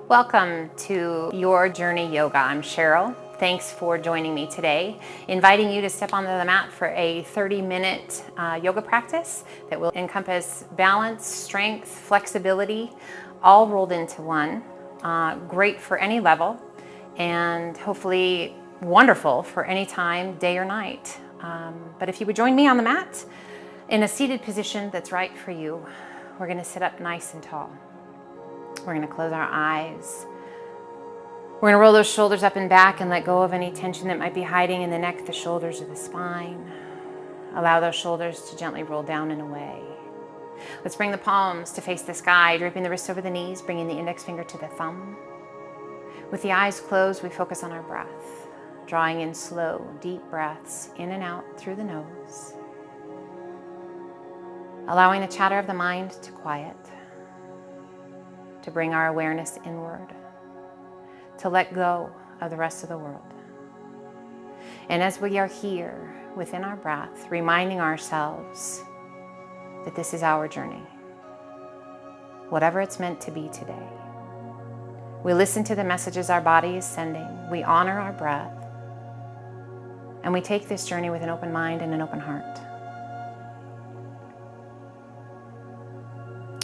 Welcome to Your Journey Yoga. I'm Cheryl. Thanks for joining me today, inviting you to step onto the mat for a 30-minute yoga practice that will encompass balance, strength, flexibility, all rolled into one. Great for any level and hopefully wonderful for any time, day or night. But if you would join me on the mat in a seated position that's right for you, we're going to sit up nice and tall. We're going to close our eyes. We're going to roll those shoulders up and back and let go of any tension that might be hiding in the neck, the shoulders, or the spine. Allow those shoulders to gently roll down and away. Let's bring the palms to face the sky, draping the wrists over the knees, bringing the index finger to the thumb. With the eyes closed, we focus on our breath, drawing in slow, deep breaths in and out through the nose. Allowing the chatter of the mind to quiet, to bring our awareness inward, to let go of the rest of the world. And as we are here within our breath, reminding ourselves that this is our journey, whatever it's meant to be today. We listen to the messages our body is sending, we honor our breath, and we take this journey with an open mind and an open heart.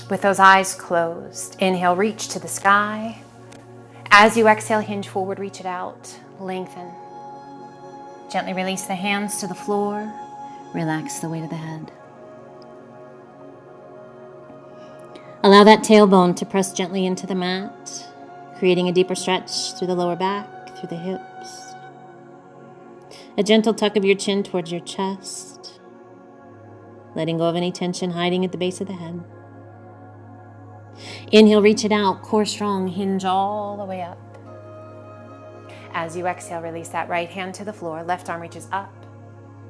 With those eyes closed, inhale, reach to the sky. As you exhale, hinge forward, reach it out, lengthen. Gently release the hands to the floor. Relax the weight of the head. Allow that tailbone to press gently into the mat, creating a deeper stretch through the lower back, through the hips. A gentle tuck of your chin towards your chest, letting go of any tension hiding at the base of the head. Inhale, reach it out, core strong, hinge all the way up. As you exhale, release that right hand to the floor, left arm reaches up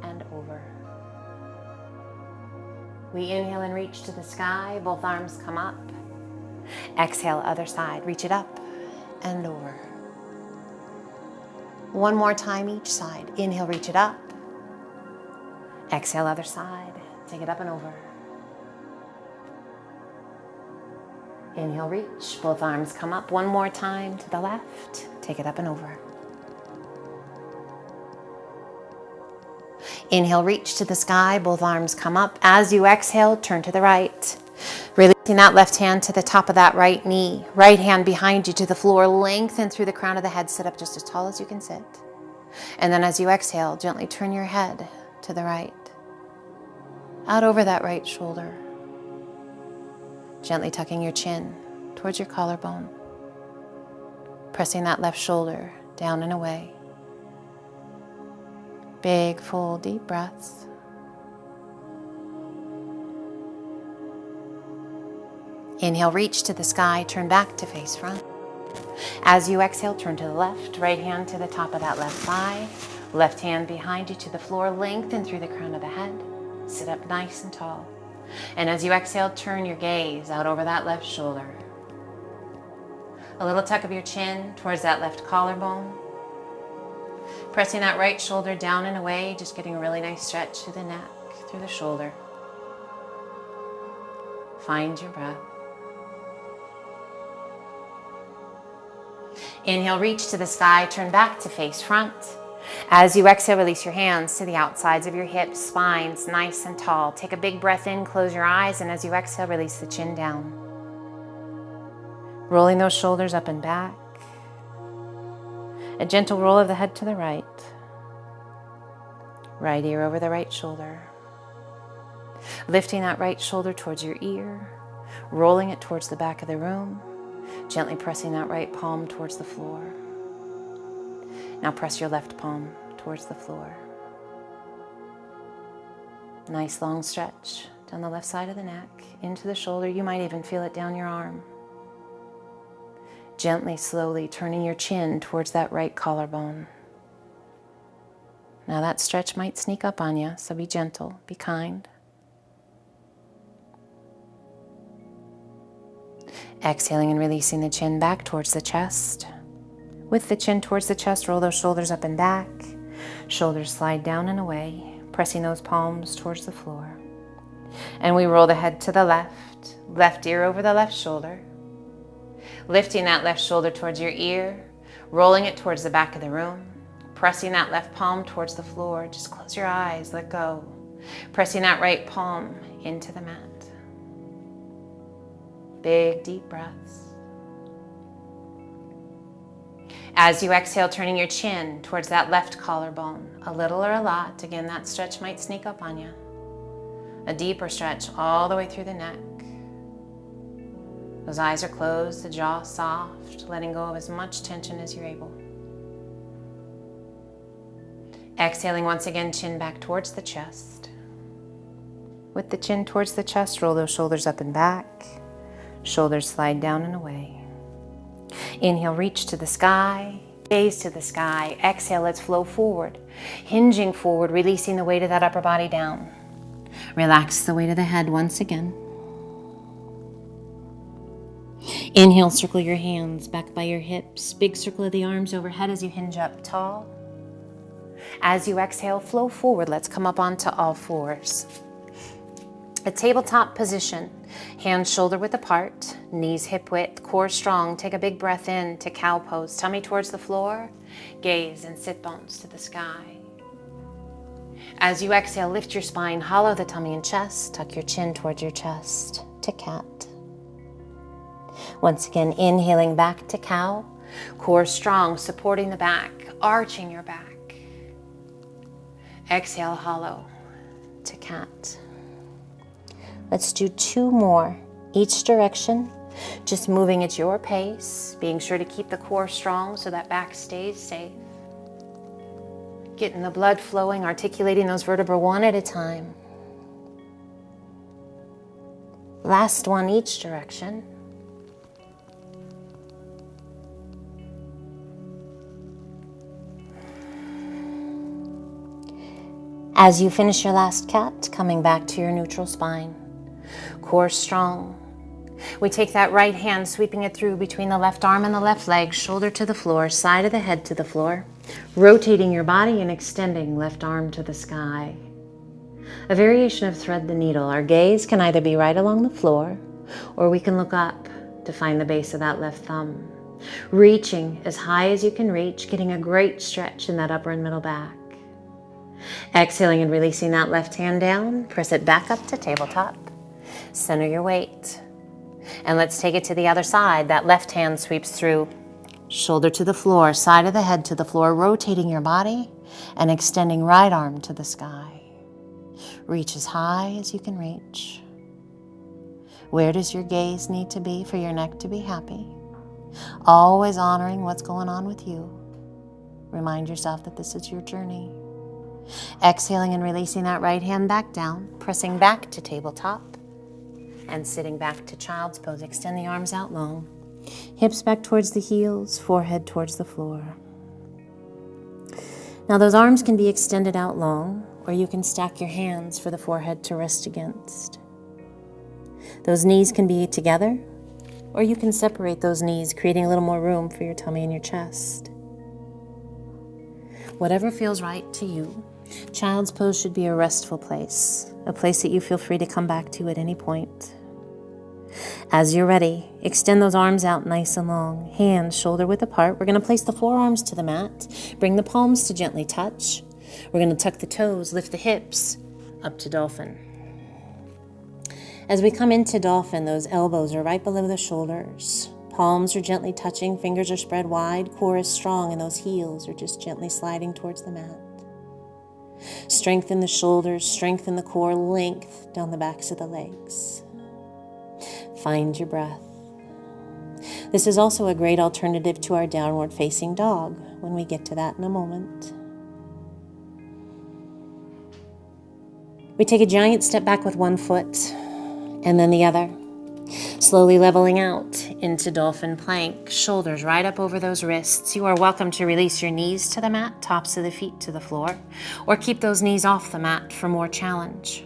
and over. We inhale and reach to the sky, both arms come up. Exhale, other side, reach it up and over. One more time each side. Inhale, reach it up. Exhale, other side, take it up and over. Inhale, reach, both arms come up. One more time to the left, take it up and over. Inhale, reach to the sky, both arms come up. As you exhale, turn to the right. Releasing that left hand to the top of that right knee. Right hand behind you to the floor, lengthen through the crown of the head, sit up just as tall as you can sit. And then as you exhale, gently turn your head to the right. Out over that right shoulder. Gently tucking your chin towards your collarbone. Pressing that left shoulder down and away. Big, full, deep breaths. Inhale, reach to the sky, turn back to face front. As you exhale, turn to the left, right hand to the top of that left thigh, left hand behind you to the floor, lengthen through the crown of the head, sit up nice and tall. And as you exhale, turn your gaze out over that left shoulder. A little tuck of your chin towards that left collarbone. Pressing that right shoulder down and away, just getting a really nice stretch through the neck, through the shoulder. Find your breath. Inhale, reach to the sky, turn back to face front. As you exhale, release your hands to the outsides of your hips, spines nice and tall. Take a big breath in, close your eyes, and as you exhale, release the chin down. Rolling those shoulders up and back. A gentle roll of the head to the right. Right ear over the right shoulder. Lifting that right shoulder towards your ear, rolling it towards the back of the room, gently pressing that right palm towards the floor. Now press your left palm towards the floor. Nice long stretch down the left side of the neck, into the shoulder. You might even feel it down your arm. Gently, slowly turning your chin towards that right collarbone. Now that stretch might sneak up on you, so be gentle, be kind. Exhaling and releasing the chin back towards the chest. With the chin towards the chest, roll those shoulders up and back. Shoulders slide down and away, pressing those palms towards the floor. And we roll the head to the left, left ear over the left shoulder. Lifting that left shoulder towards your ear, rolling it towards the back of the room, pressing that left palm towards the floor. Just close your eyes, let go. Pressing that right palm into the mat. Big, deep breaths. As you exhale, turning your chin towards that left collarbone, a little or a lot. Again, that stretch might sneak up on you. A deeper stretch all the way through the neck. Those eyes are closed, the jaw soft, letting go of as much tension as you're able. Exhaling once again, chin back towards the chest. With the chin towards the chest, roll those shoulders up and back. Shoulders slide down and away. Inhale, reach to the sky, gaze to the sky. Exhale, let's flow forward. Hinging forward, releasing the weight of that upper body down. Relax the weight of the head once again. Inhale, circle your hands back by your hips. Big circle of the arms overhead as you hinge up tall. As you exhale, flow forward. Let's come up onto all fours. A tabletop position. Hands shoulder width apart, knees hip width, core strong. Take a big breath in to cow pose. Tummy towards the floor, gaze and sit bones to the sky. As you exhale, lift your spine, hollow the tummy and chest, tuck your chin towards your chest to cat. Once again, inhaling back to cow, core strong, supporting the back, arching your back. Exhale, hollow to cat. Let's do 2 more, each direction, just moving at your pace, being sure to keep the core strong so that back stays safe. Getting the blood flowing, articulating those vertebrae one at a time. Last one, each direction. As you finish your last cat, coming back to your neutral spine. Core strong. We take that right hand, sweeping it through between the left arm and the left leg, shoulder to the floor, side of the head to the floor, rotating your body and extending left arm to the sky. A variation of thread the needle. Our gaze can either be right along the floor, or we can look up to find the base of that left thumb. Reaching as high as you can reach, getting a great stretch in that upper and middle back. Exhaling and releasing that left hand down, press it back up to tabletop. Center your weight. And let's take it to the other side. That left hand sweeps through, shoulder to the floor, side of the head to the floor, rotating your body and extending right arm to the sky. Reach as high as you can reach. Where does your gaze need to be for your neck to be happy? Always honoring what's going on with you. Remind yourself that this is your journey. Exhaling and releasing that right hand back down, pressing back to tabletop and sitting back to child's pose. Extend the arms out long, hips back towards the heels, forehead towards the floor. Now those arms can be extended out long, or you can stack your hands for the forehead to rest against. Those knees can be together, or you can separate those knees, creating a little more room for your tummy and your chest. Whatever feels right to you. Child's pose should be a restful place, a place that you feel free to come back to at any point. As you're ready, extend those arms out nice and long, hands shoulder width apart. We're going to place the forearms to the mat, bring the palms to gently touch. We're going to tuck the toes, lift the hips, up to dolphin. As we come into dolphin, those elbows are right below the shoulders. Palms are gently touching, fingers are spread wide, core is strong, and those heels are just gently sliding towards the mat. Strengthen the shoulders, strengthen the core, length down the backs of the legs. Find your breath. This is also a great alternative to our downward facing dog when we get to that in a moment. We take a giant step back with one foot and then the other. Slowly leveling out into dolphin plank, shoulders right up over those wrists. You are welcome to release your knees to the mat, tops of the feet to the floor, or keep those knees off the mat for more challenge.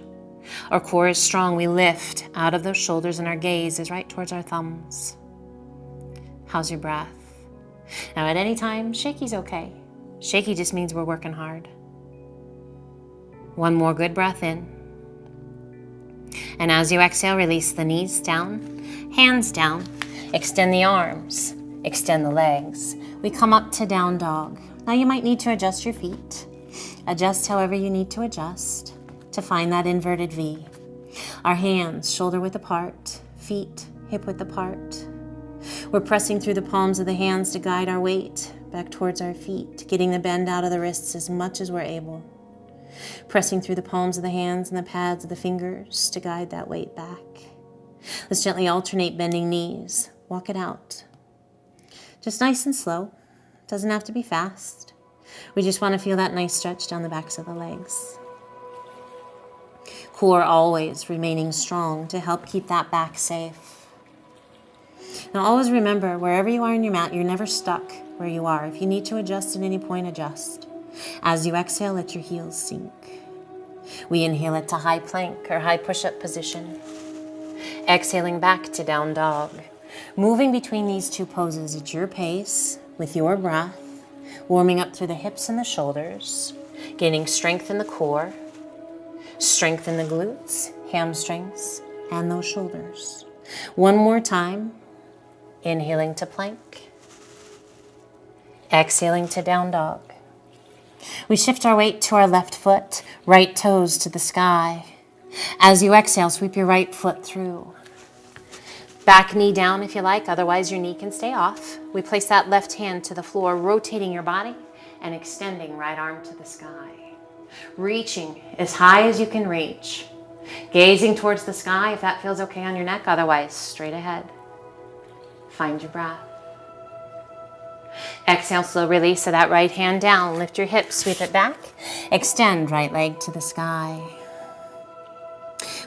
Our core is strong. We lift out of those shoulders and our gaze is right towards our thumbs. How's your breath? Now at any time, shaky's okay. Shaky just means we're working hard. One more good breath in. And as you exhale, release the knees down, hands down, Extend the arms, extend the legs. We come up to down dog. Now you might need to adjust your feet. Adjust however you need to adjust to find that inverted V. Our hands shoulder width apart, feet hip width apart. We're pressing through the palms of the hands to guide our weight back towards our feet, getting the bend out of the wrists as much as we're able. Pressing through the palms of the hands and the pads of the fingers to guide that weight back. Let's gently alternate bending knees. Walk it out. Just nice and slow. Doesn't have to be fast. We just want to feel that nice stretch down the backs of the legs. Core always remaining strong to help keep that back safe. Now always remember, wherever you are in your mat, you're never stuck where you are. If you need to adjust at any point, adjust. As you exhale, let your heels sink. We inhale it to high plank or high push-up position. Exhaling back to down dog. Moving between these two poses at your pace with your breath, warming up through the hips and the shoulders, gaining strength in the core, strength in the glutes, hamstrings, and those shoulders. One more time. Inhaling to plank. Exhaling to down dog. We shift our weight to our left foot, right toes to the sky. As you exhale, sweep your right foot through. Back knee down if you like, otherwise your knee can stay off. We place that left hand to the floor, rotating your body and extending right arm to the sky. Reaching as high as you can reach. Gazing towards the sky if that feels okay on your neck, otherwise straight ahead. Find your breath. Exhale, slow release of that right hand down. Lift your hips, sweep it back. Extend right leg to the sky.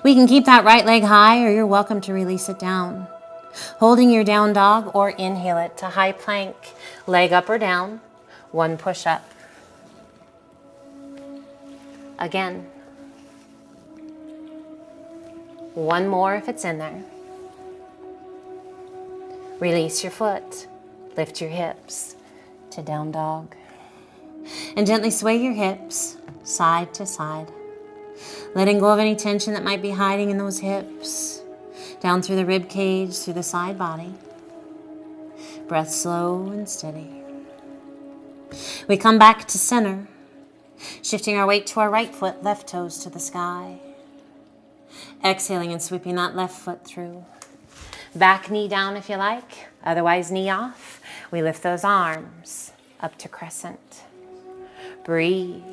We can keep that right leg high, or you're welcome to release it down. Holding your down dog or inhale it to high plank. Leg up or down. One push up. Again. One more if it's in there. Release your foot. Lift your hips to down dog. And gently sway your hips side to side. Letting go of any tension that might be hiding in those hips. Down through the rib cage, through the side body. Breath slow and steady. We come back to center. Shifting our weight to our right foot, left toes to the sky. Exhaling and sweeping that left foot through. Back knee down if you like, otherwise knee off. We lift those arms up to crescent. Breathe.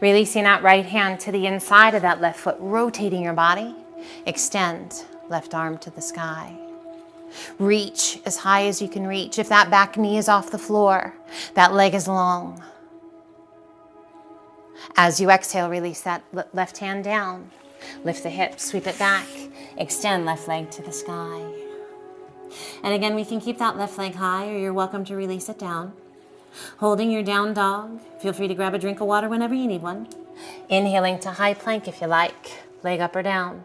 Releasing that right hand to the inside of that left foot, rotating your body. Extend left arm to the sky. Reach as high as you can reach. If that back knee is off the floor, that leg is long. As you exhale, release that left hand down. Lift the hips, sweep it back. Extend left leg to the sky. And again, we can keep that left leg high, or you're welcome to release it down. Holding your down dog. Feel free to grab a drink of water whenever you need one. Inhaling to high plank if you like. Leg up or down.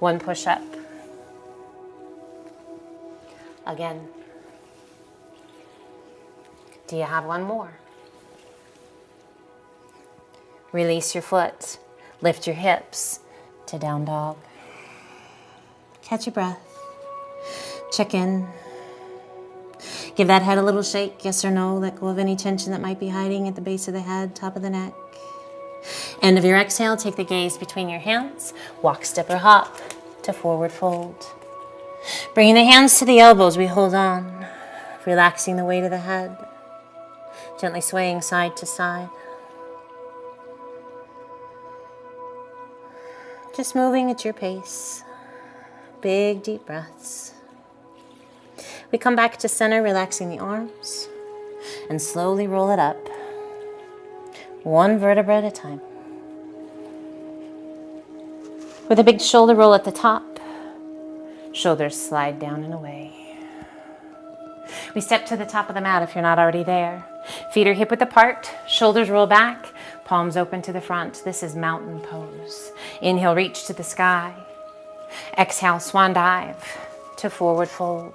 One push up. Again. Do you have one more? Release your foot. Lift your hips to down dog. Catch your breath. Check in. Give that head a little shake, yes or no. Let go of any tension that might be hiding at the base of the head, top of the neck. End of your exhale, take the gaze between your hands. Walk, step, or hop to forward fold. Bringing the hands to the elbows, we hold on. Relaxing the weight of the head. Gently swaying side to side. Just moving at your pace. Big, deep breaths. We come back to center, relaxing the arms, and slowly roll it up, one vertebra at a time. With a big shoulder roll at the top, shoulders slide down and away. We step to the top of the mat if you're not already there. Feet are hip width apart, shoulders roll back, palms open to the front. This is mountain pose. Inhale, reach to the sky. Exhale, swan dive to forward fold.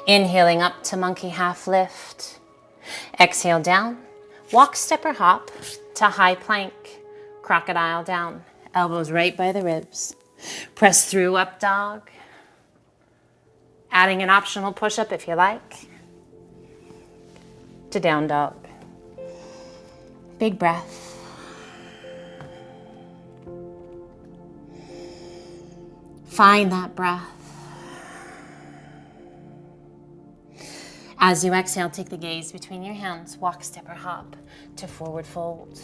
Inhaling up to monkey half lift. Exhale down. Walk, step, or hop to high plank. Crocodile down. Elbows right by the ribs. Press through, up dog. Adding an optional push-up if you like, to down dog. Big breath. Find that breath. As you exhale, take the gaze between your hands, walk, step, or hop to forward fold.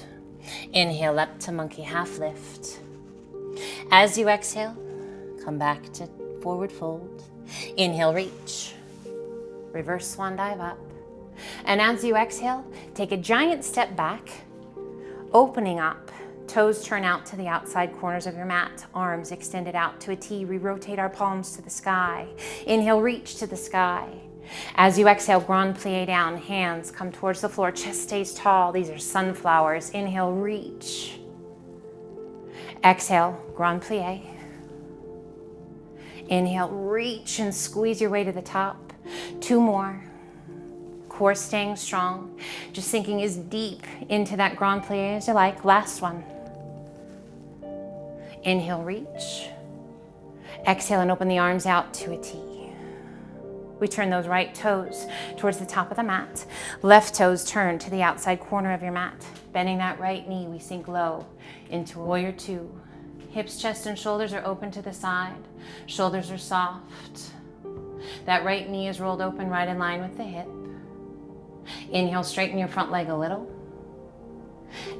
Inhale up to monkey half lift. As you exhale, come back to forward fold. Inhale, reach. Reverse swan dive up. And as you exhale, take a giant step back, opening up. Toes turn out to the outside corners of your mat. Arms extended out to a T. We rotate our palms to the sky. Inhale, reach to the sky. As you exhale, grand plie down. Hands come towards the floor. Chest stays tall. These are sunflowers. Inhale, reach. Exhale, grand plie. Inhale, reach and squeeze your way to the top. 2 more. Core staying strong. Just sinking as deep into that grand plie as you like. Last one. Inhale, reach. Exhale and open the arms out to a T. We turn those right toes towards the top of the mat. Left toes turn to the outside corner of your mat. Bending that right knee, we sink low into warrior 2. Hips, chest, and shoulders are open to the side. Shoulders are soft. That right knee is rolled open right in line with the hip. Inhale, straighten your front leg a little.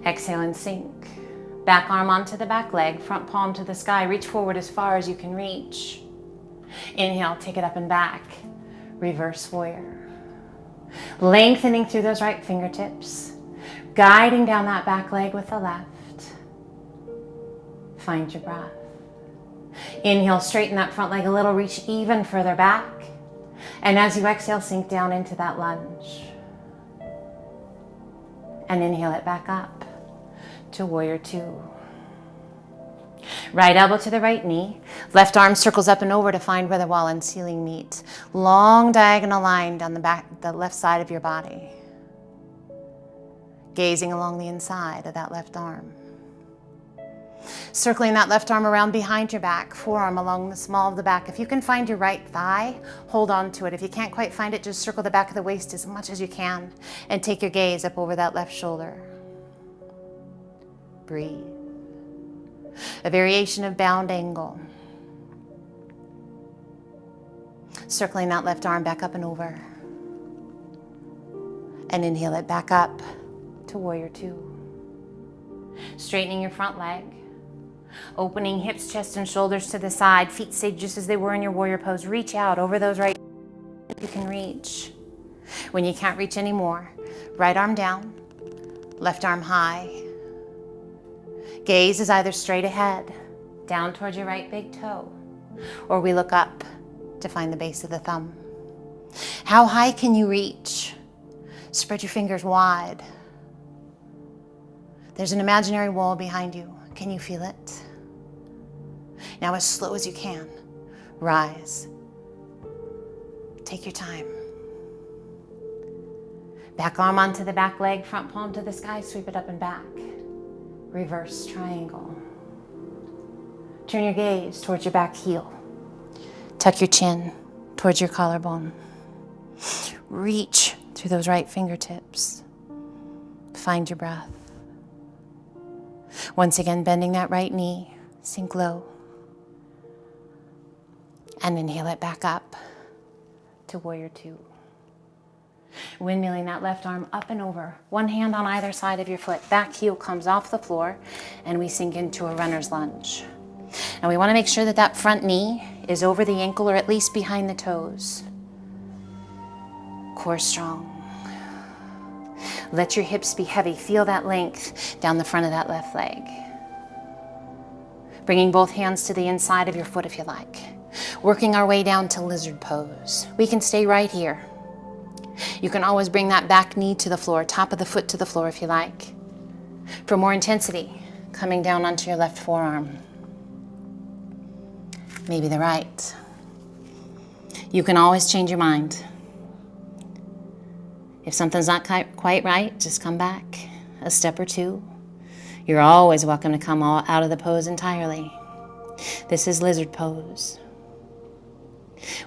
Exhale and sink. Back arm onto the back leg, front palm to the sky. Reach forward as far as you can reach. Inhale, take it up and back. Reverse warrior. Lengthening through those right fingertips. Guiding down that back leg with the left. Find your breath. Inhale, straighten that front leg a little. Reach even further back. And as you exhale, sink down into that lunge. And inhale it back up to warrior 2. Right elbow to the right knee. Left arm circles up and over to find where the wall and ceiling meet. Long diagonal line down the left side of your body. Gazing along the inside of that left arm. Circling that left arm around behind your back, forearm along the small of the back. If you can find your right thigh, hold on to it. If you can't quite find it, just circle the back of the waist as much as you can and take your gaze up over that left shoulder. Breathe. A variation of bound angle. Circling that left arm back up and over. And inhale it back up to warrior 2. Straightening your front leg. Opening hips, chest, and shoulders to the side. Feet stay just as they were in your warrior pose. Reach out over those right you can reach. When you can't reach anymore, right arm down, left arm high. Gaze is either straight ahead, down towards your right big toe, or we look up to find the base of the thumb. How high can you reach? Spread your fingers wide. There's an imaginary wall behind you. Can you feel it? Now, as slow as you can, rise. Take your time. Back arm onto the back leg, front palm to the sky, sweep it up and back. Reverse triangle. Turn your gaze towards your back heel. Tuck your chin towards your collarbone. Reach through those right fingertips. Find your breath. Once again, bending that right knee, sink low. And inhale it back up to warrior 2. Windmilling that left arm up and over. One hand on either side of your foot. Back heel comes off the floor and we sink into a runner's lunge. And we want to make sure that that front knee is over the ankle or at least behind the toes. Core strong. Let your hips be heavy. Feel that length down the front of that left leg. Bringing both hands to the inside of your foot if you like. Working our way down to lizard pose. We can stay right here. You can always bring that back knee to the floor, top of the foot to the floor if you like. For more intensity, coming down onto your left forearm. Maybe the right. You can always change your mind. If something's not quite right, just come back a step or 2. You're always welcome to come out of the pose entirely. This is lizard pose.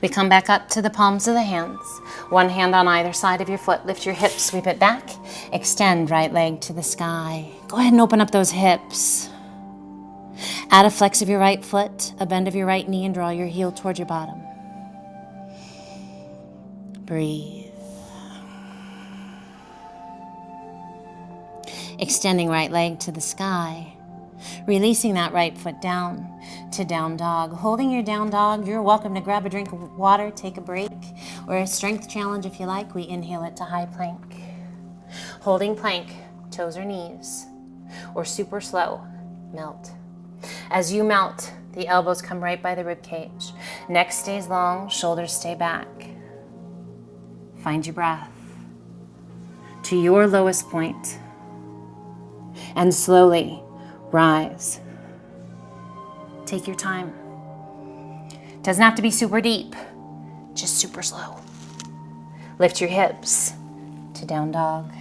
We come back up to the palms of the hands. One hand on either side of your foot. Lift your hips, sweep it back. Extend right leg to the sky. Go ahead and open up those hips. Add a flex of your right foot, a bend of your right knee, and draw your heel toward your bottom. Breathe. Extending right leg to the sky. Releasing that right foot down to down dog. Holding your down dog, you're welcome to grab a drink of water, take a break, or a strength challenge if you like. We inhale it to high plank. Holding plank, toes or knees, or super slow, melt. As you melt, the elbows come right by the rib cage. Neck stays long, shoulders stay back. Find your breath to your lowest point, and slowly rise. Take your time. Doesn't have to be super deep, just super slow. Lift your hips to down dog.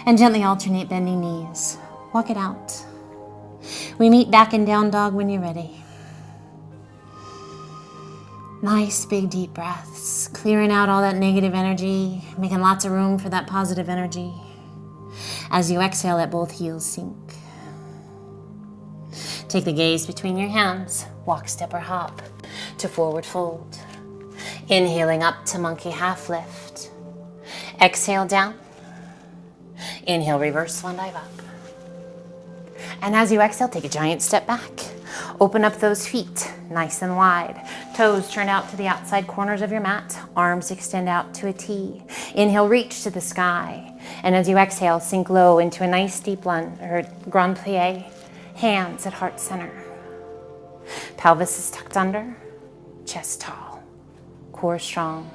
And gently alternate bending knees. Walk it out. We meet back in down dog when you're ready. Nice big deep breaths, clearing out all that negative energy, making lots of room for that positive energy. As you exhale, let both heels sink. Take the gaze between your hands, walk, step, or hop to forward fold. Inhaling up to monkey half lift. Exhale down. Inhale, reverse swan dive up. And as you exhale, take a giant step back. Open up those feet nice and wide. Toes turn out to the outside corners of your mat. Arms extend out to a T. Inhale, reach to the sky. And as you exhale, sink low into a nice deep lunge or grand plie. Hands at heart center. Pelvis is tucked under. Chest tall. Core strong.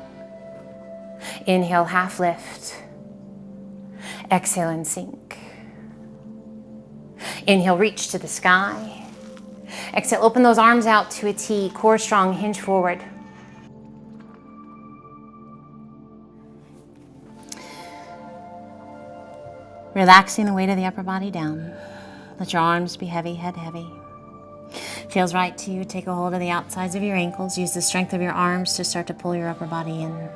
Inhale, half lift. Exhale and sink. Inhale, reach to the sky. Exhale, open those arms out to a T. Core strong, hinge forward. Relaxing the weight of the upper body down. Let your arms be heavy, head heavy. Feels right to you, take a hold of the outsides of your ankles. Use the strength of your arms to start to pull your upper body in.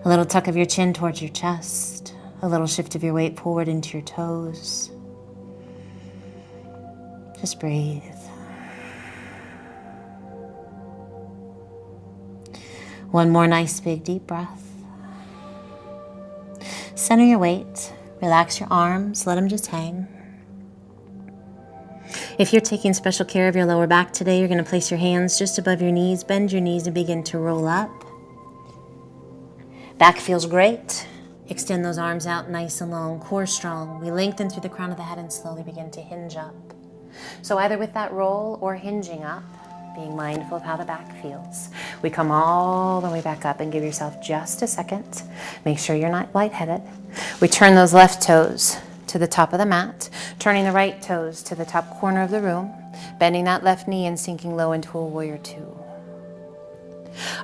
A little tuck of your chin towards your chest. A little shift of your weight forward into your toes. Just breathe. One more nice big deep breath. Center your weight. Relax your arms. Let them just hang. If you're taking special care of your lower back today, you're going to place your hands just above your knees. Bend your knees and begin to roll up. Back feels great. Extend those arms out nice and long. Core strong. We lengthen through the crown of the head and slowly begin to hinge up. So either with that roll or hinging up, being mindful of how the back feels. We come all the way back up and give yourself just a second. Make sure you're not lightheaded. We turn those left toes to the top of the mat, turning the right toes to the top corner of the room, bending that left knee and sinking low into a warrior two.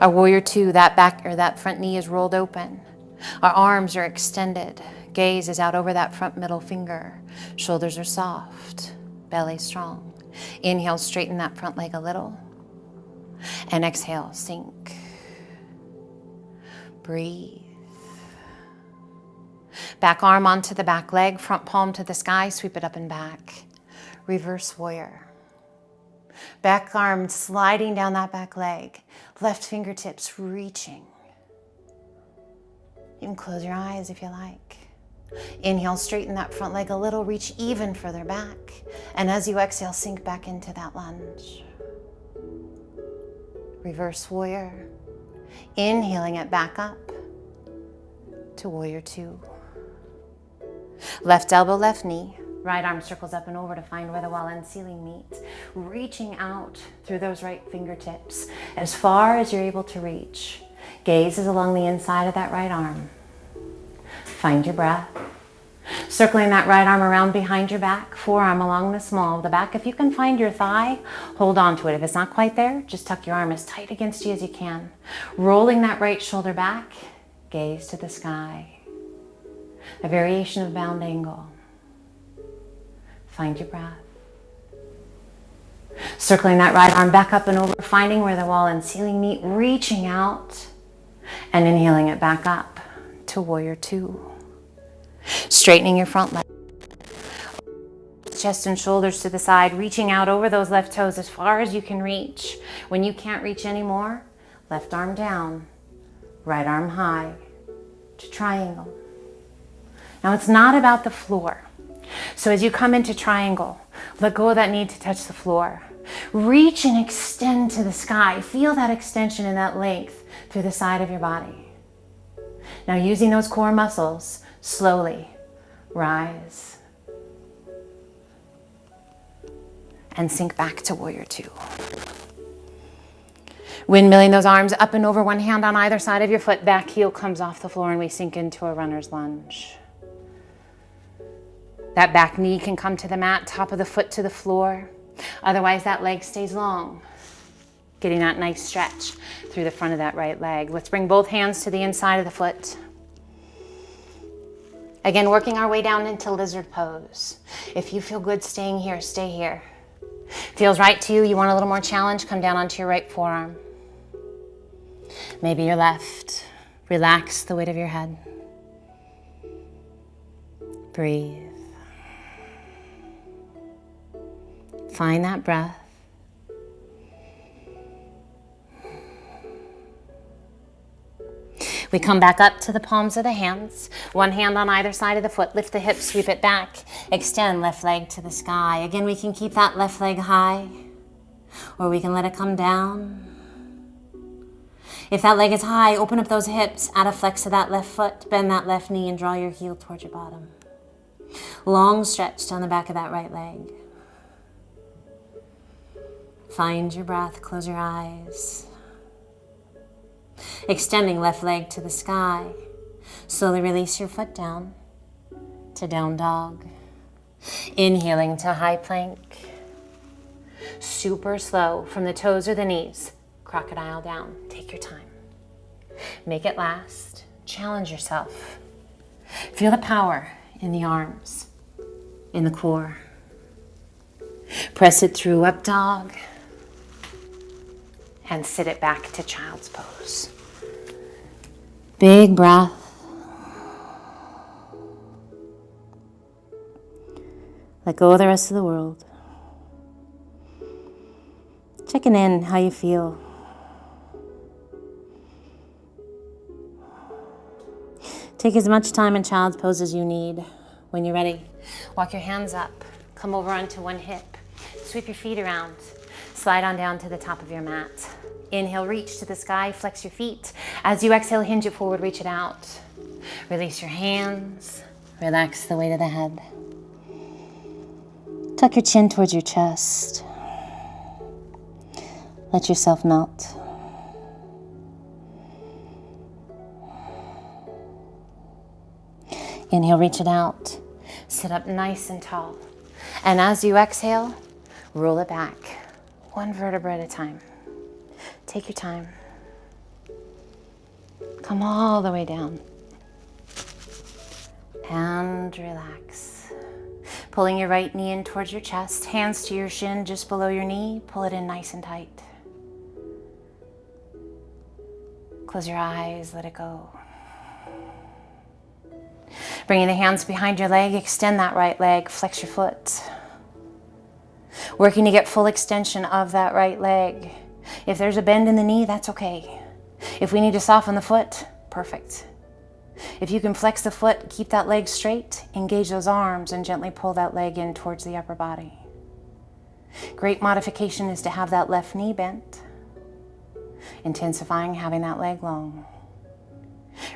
Our warrior two, that back or that front knee is rolled open. Our arms are extended. Gaze is out over that front middle finger. Shoulders are soft. Belly strong. Inhale, straighten that front leg a little. And exhale, sink. Breathe. Back arm onto the back leg, front palm to the sky, sweep it up and back. Reverse warrior. Back arm sliding down that back leg. Left fingertips reaching. You can close your eyes if you like. Inhale, straighten that front leg a little, reach even further back. And as you exhale, sink back into that lunge. Reverse warrior. Inhaling it back up to warrior two. Left elbow, left knee. Right arm circles up and over to find where the wall and ceiling meet. Reaching out through those right fingertips as far as you're able to reach. Gaze is along the inside of that right arm. Find your breath. Circling that right arm around behind your back, forearm along the small of the back. If you can find your thigh, hold on to it. If it's not quite there, just tuck your arm as tight against you as you can. Rolling that right shoulder back, gaze to the sky. A variation of bound angle. Find your breath. Circling that right arm back up and over, finding where the wall and ceiling meet, reaching out and inhaling it back up to warrior two. Straightening your front leg. Chest and shoulders to the side, reaching out over those left toes as far as you can reach. When you can't reach anymore, left arm down, right arm high to triangle. Now it's not about the floor. So as you come into triangle, let go of that need to touch the floor. Reach and extend to the sky. Feel that extension and that length through the side of your body. Now using those core muscles, slowly rise and sink back to warrior two. Windmilling those arms up and over, one hand on either side of your foot, back heel comes off the floor and we sink into a runner's lunge. That back knee can come to the mat, top of the foot to the floor. Otherwise that leg stays long. Getting that nice stretch through the front of that right leg. Let's bring both hands to the inside of the foot. Again, working our way down into lizard pose. If you feel good staying here, stay here. Feels right to you, you want a little more challenge, come down onto your right forearm. Maybe your left. Relax the weight of your head. Breathe. Find that breath. We come back up to the palms of the hands. One hand on either side of the foot. Lift the hips, sweep it back. Extend left leg to the sky. Again, we can keep that left leg high, or we can let it come down. If that leg is high, open up those hips. Add a flex to that left foot. Bend that left knee and draw your heel towards your bottom. Long stretch down the back of that right leg. Find your breath. Close your eyes. Extending left leg to the sky. Slowly release your foot down to down dog. Inhaling to high plank. Super slow from the toes or the knees. Crocodile down. Take your time. Make it last. Challenge yourself. Feel the power in the arms, in the core. Press it through up dog. And sit it back to child's pose. Big breath. Let go of the rest of the world. Checking in how you feel. Take as much time in child's pose as you need. When you're ready, walk your hands up. Come over onto one hip. Sweep your feet around. Slide on down to the top of your mat. Inhale, reach to the sky, flex your feet. As you exhale, hinge it forward, reach it out. Release your hands. Relax the weight of the head. Tuck your chin towards your chest. Let yourself melt. Inhale, reach it out. Sit up nice and tall. And as you exhale, roll it back, one vertebra at a time. Take your time. Come all the way down. And relax. Pulling your right knee in towards your chest, hands to your shin just below your knee. Pull it in nice and tight. Close your eyes, let it go. Bringing the hands behind your leg, extend that right leg, flex your foot. Working to get full extension of that right leg. If there's a bend in the knee, that's okay. If we need to soften the foot, perfect. If you can flex the foot, keep that leg straight, engage those arms, and gently pull that leg in towards the upper body. Great modification is to have that left knee bent, intensifying having that leg long.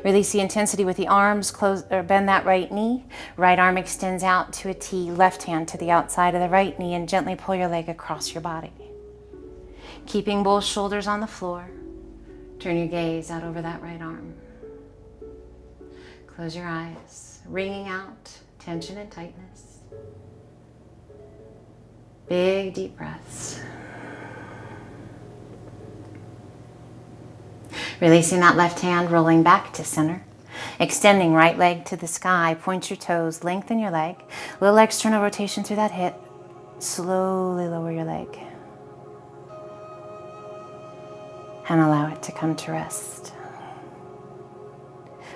Release the intensity with the arms, close or bend that right knee. Right arm extends out to a T, left hand to the outside of the right knee, and gently pull your leg across your body. Keeping both shoulders on the floor. Turn your gaze out over that right arm. Close your eyes, wringing out tension and tightness. Big deep breaths. Releasing that left hand, rolling back to center. Extending right leg to the sky. Point your toes, lengthen your leg. Little external rotation through that hip. Slowly lower your leg. and allow it to come to rest.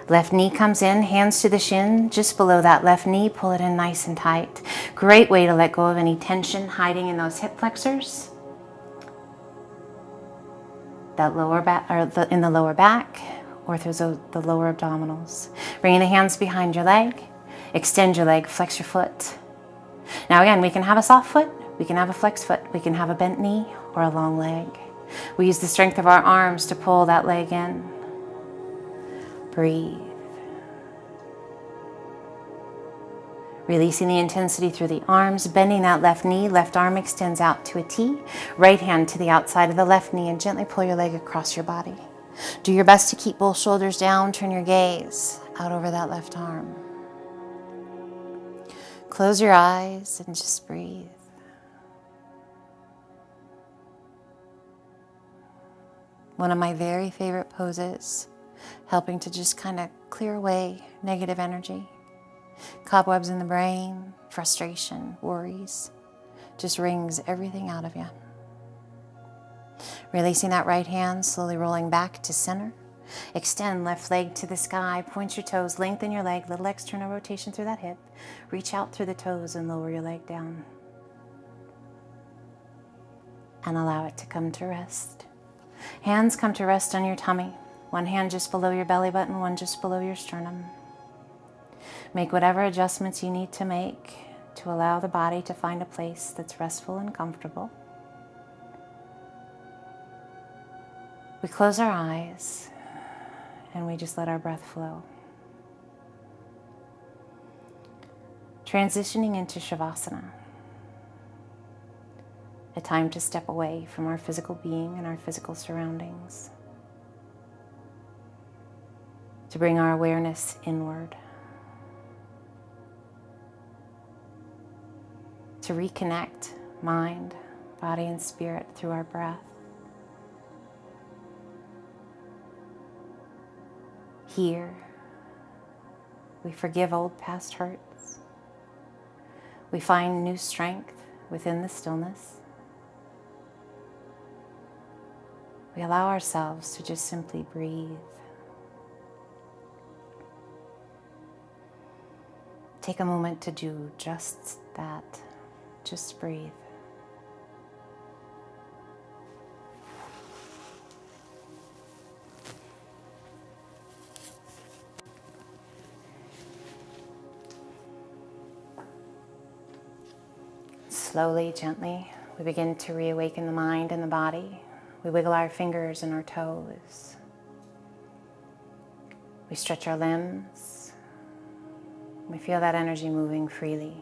Left knee comes in, hands to the shin, just below that left knee, pull it in nice and tight. Great way to let go of any tension hiding in those hip flexors. That lower back, or in the lower back, or through the lower abdominals. Bringing the hands behind your leg, extend your leg, flex your foot. Now again, we can have a soft foot, we can have a flexed foot, we can have a bent knee or a long leg. We use the strength of our arms to pull that leg in. Breathe. Releasing the intensity through the arms, bending that left knee, left arm extends out to a T, right hand to the outside of the left knee, and gently pull your leg across your body. Do your best to keep both shoulders down, turn your gaze out over that left arm. Close your eyes and just breathe. One of my very favorite poses, helping to just kind of clear away negative energy. Cobwebs in the brain, frustration, worries, just wrings everything out of you. Releasing that right hand, slowly rolling back to center. Extend left leg to the sky, point your toes, lengthen your leg, little external rotation through that hip. Reach out through the toes and lower your leg down. And allow it to come to rest. Hands come to rest on your tummy. One hand just below your belly button, one just below your sternum. Make whatever adjustments you need to make to allow the body to find a place that's restful and comfortable. We close our eyes and we just let our breath flow. Transitioning into Shavasana, a time to step away from our physical being and our physical surroundings, to bring our awareness inward, to reconnect mind, body, and spirit through our breath. Here, we forgive old past hurts. We find new strength within the stillness. We allow ourselves to just simply breathe. Take a moment to do just that. Just breathe. Slowly, gently, we begin to reawaken the mind and the body. We wiggle our fingers and our toes. We stretch our limbs. We feel that energy moving freely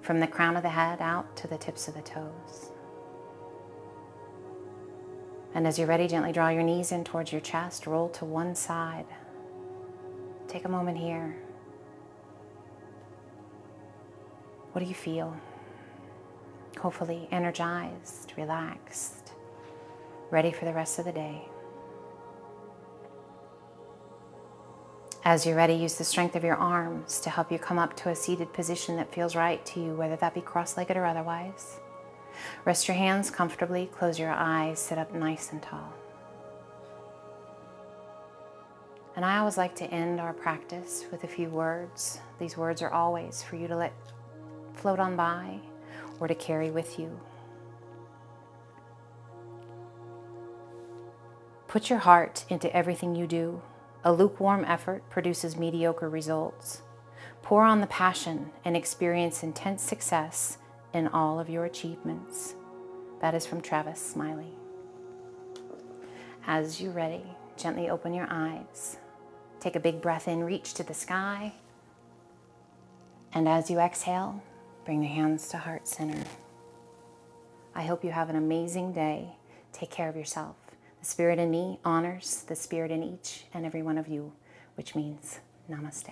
from the crown of the head out to the tips of the toes. And as you're ready, gently draw your knees in towards your chest, roll to one side. Take a moment here. What do you feel? Hopefully energized, relaxed, ready for the rest of the day. As you're ready, use the strength of your arms to help you come up to a seated position that feels right to you, whether that be cross-legged or otherwise. Rest your hands comfortably, close your eyes, sit up nice and tall. And I always like to end our practice with a few words. These words are always for you to let float on by or to carry with you. Put your heart into everything you do. A lukewarm effort produces mediocre results. Pour on the passion and experience intense success in all of your achievements. That is from Travis Smiley. As you're ready, gently open your eyes. Take a big breath in, reach to the sky. And as you exhale, bring the hands to heart center. I hope you have an amazing day. Take care of yourself. The spirit in me honors the spirit in each and every one of you, which means namaste.